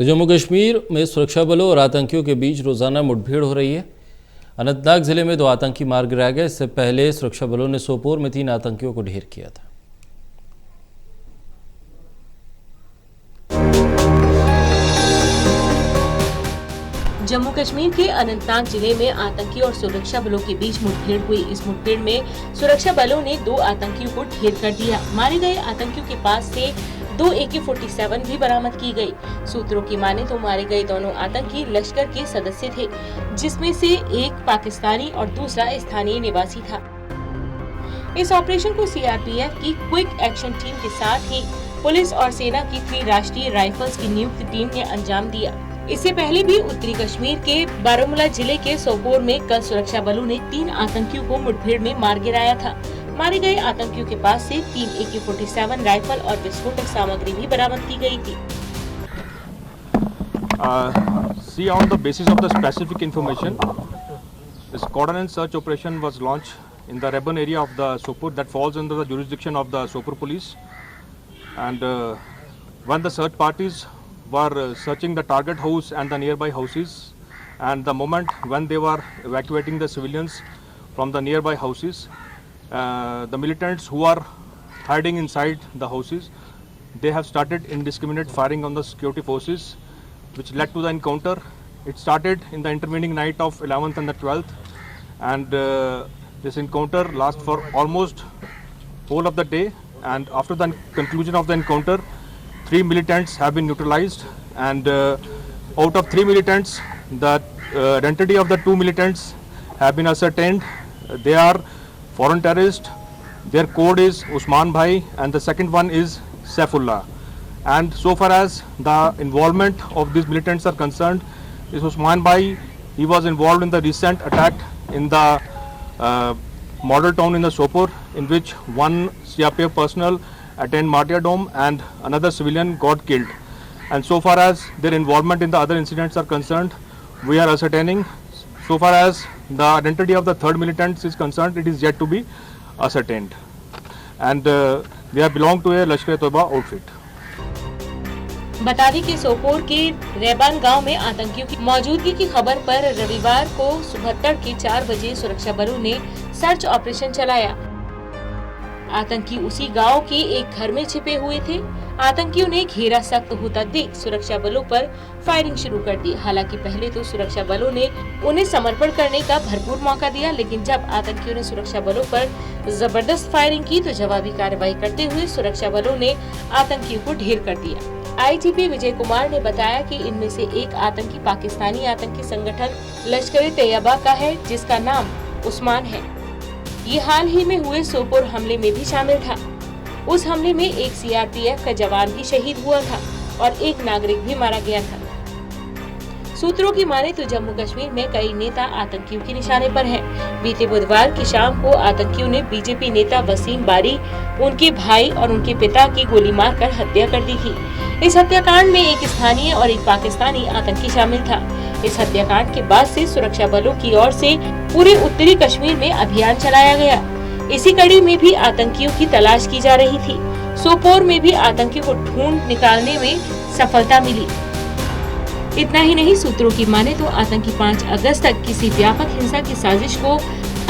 तो जम्मू कश्मीर में सुरक्षा बलों और आतंकियों के बीच रोजाना मुठभेड़ हो रही है। अनंतनाग जिले में 2 आतंकी मार गिराए गए। इससे पहले सुरक्षा बलों ने सोपोर में 3 आतंकियों को ढेर किया था। जम्मू कश्मीर के अनंतनाग जिले में आतंकी और सुरक्षा बलों के बीच मुठभेड़ हुई। इस मुठभेड़ में सुरक्षा बलों ने 2 आतंकियों को ढेर कर दिया। मारे गए आतंकियों के पास से 2 AK-47 भी बरामद की गई। सूत्रों की माने तो मारे गए दोनों आतंकी लश्कर के सदस्य थे, जिसमें से एक पाकिस्तानी और दूसरा स्थानीय निवासी था। इस ऑपरेशन को CRPF की क्विक एक्शन टीम के साथ ही पुलिस और सेना की 3 राष्ट्रीय राइफल्स की नियुक्त टीम ने अंजाम दिया। इससे पहले भी उत्तरी कश्मीर के बारामूला जिले के सोपोर में कल सुरक्षा बलों ने 3 आतंकियों को मुठभेड़ में मार गिराया था। मारे गए आतंकियों के पास से 3 AK-47 राइफल और विस्फोटक सामग्री भी बरामद की गई थी। See, on the basis of the specific information, this cordon and search operation was launched in the Reban area of the Sopor that falls under the jurisdiction of the Sopor police. And when the search parties were searching the target house and the nearby houses, and the moment when they were evacuating the civilians from the nearby houses, the militants who are hiding inside the houses, they have started indiscriminate firing on the security forces, which led to the encounter. It started in the intervening night of 11th and the 12th, and this encounter lasted for almost whole of the day. And after the conclusion of the encounter, 3 militants have been neutralized, and out of 3 militants, the identity of the 2 militants have been ascertained. They are foreign terrorists. Their code is Usman Bhai, and the second one is Saifullah. And so far as the involvement of these militants are concerned, is Usman Bhai. He was involved in the recent attack in the model town in the Sopor, in which 1 CRPF personnel attained martyrdom and another civilian got killed. And so far as their involvement in the other incidents are concerned, we are ascertaining. So far as the identity of the 3rd militant is concerned, it is yet to be ascertained. And they belong to a Lashkar-e-Toiba outfit. बता दें कि सोपोर के रेबान गांव में आतंकियों की मौजूदगी की खबर पर रविवार को सुबह तड़के 4 बजे सुरक्षा बलों ने सर्च ऑपरेशन चलाया। आतंकी उसी गांव के एक घर में छिपे हुए थे। आतंकियों ने घेरा सख्त होता देख सुरक्षा बलों पर फायरिंग शुरू कर दी। हालांकि पहले तो सुरक्षा बलों ने उन्हें समर्पण करने का भरपूर मौका दिया, लेकिन जब आतंकियों ने सुरक्षा बलों पर जबरदस्त फायरिंग की तो जवाबी कार्रवाई करते हुए सुरक्षा बलों ने आतंकियों को ढेर कर दिया। IGP विजय कुमार ने बताया कि इनमें से एक आतंकी पाकिस्तानी आतंकी संगठन लश्कर-ए-तैयबा का है, जिसका नाम उस्मान है। ये हाल ही में हुए सोपोर हमले में भी शामिल था। उस हमले में एक CRPF का जवान भी शहीद हुआ था और एक नागरिक भी मारा गया था। सूत्रों की माने तो जम्मू कश्मीर में कई नेता आतंकियों के निशाने पर हैं। बीते बुधवार की शाम को आतंकियों ने BJP नेता वसीम बारी, उनके भाई और उनके पिता की गोली मारकर हत्या कर दी थी। इस हत्याकांड में एक स्थानीय और एक पाकिस्तानी आतंकी शामिल था। इस हत्याकांड के बाद से सुरक्षा बलों की ओर से पूरे उत्तरी कश्मीर में अभियान चलाया गया। इसी कड़ी में भी आतंकियों की तलाश की जा रही थी। सोपोर में भी आतंकियों को ढूंढ निकालने में सफलता मिली। इतना ही नहीं, सूत्रों की माने तो आतंकी 5 अगस्त तक किसी व्यापक हिंसा की साजिश को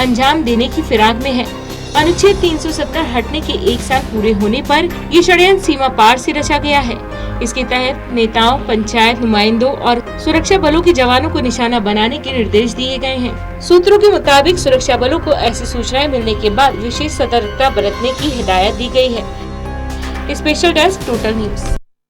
अंजाम देने की फिराक में है। अनुच्छेद 370 हटने के 1 साल पूरे होने पर ये षड्यंत्र सीमा पार से रचा गया है। इसके तहत नेताओं, पंचायत नुमाइंदों और सुरक्षा बलों के जवानों को निशाना बनाने के निर्देश दिए गए हैं। सूत्रों के मुताबिक सुरक्षा बलों को ऐसी सूचनाएं मिलने के बाद विशेष सतर्कता बरतने की हिदायत दी गई है। Special desk, total news.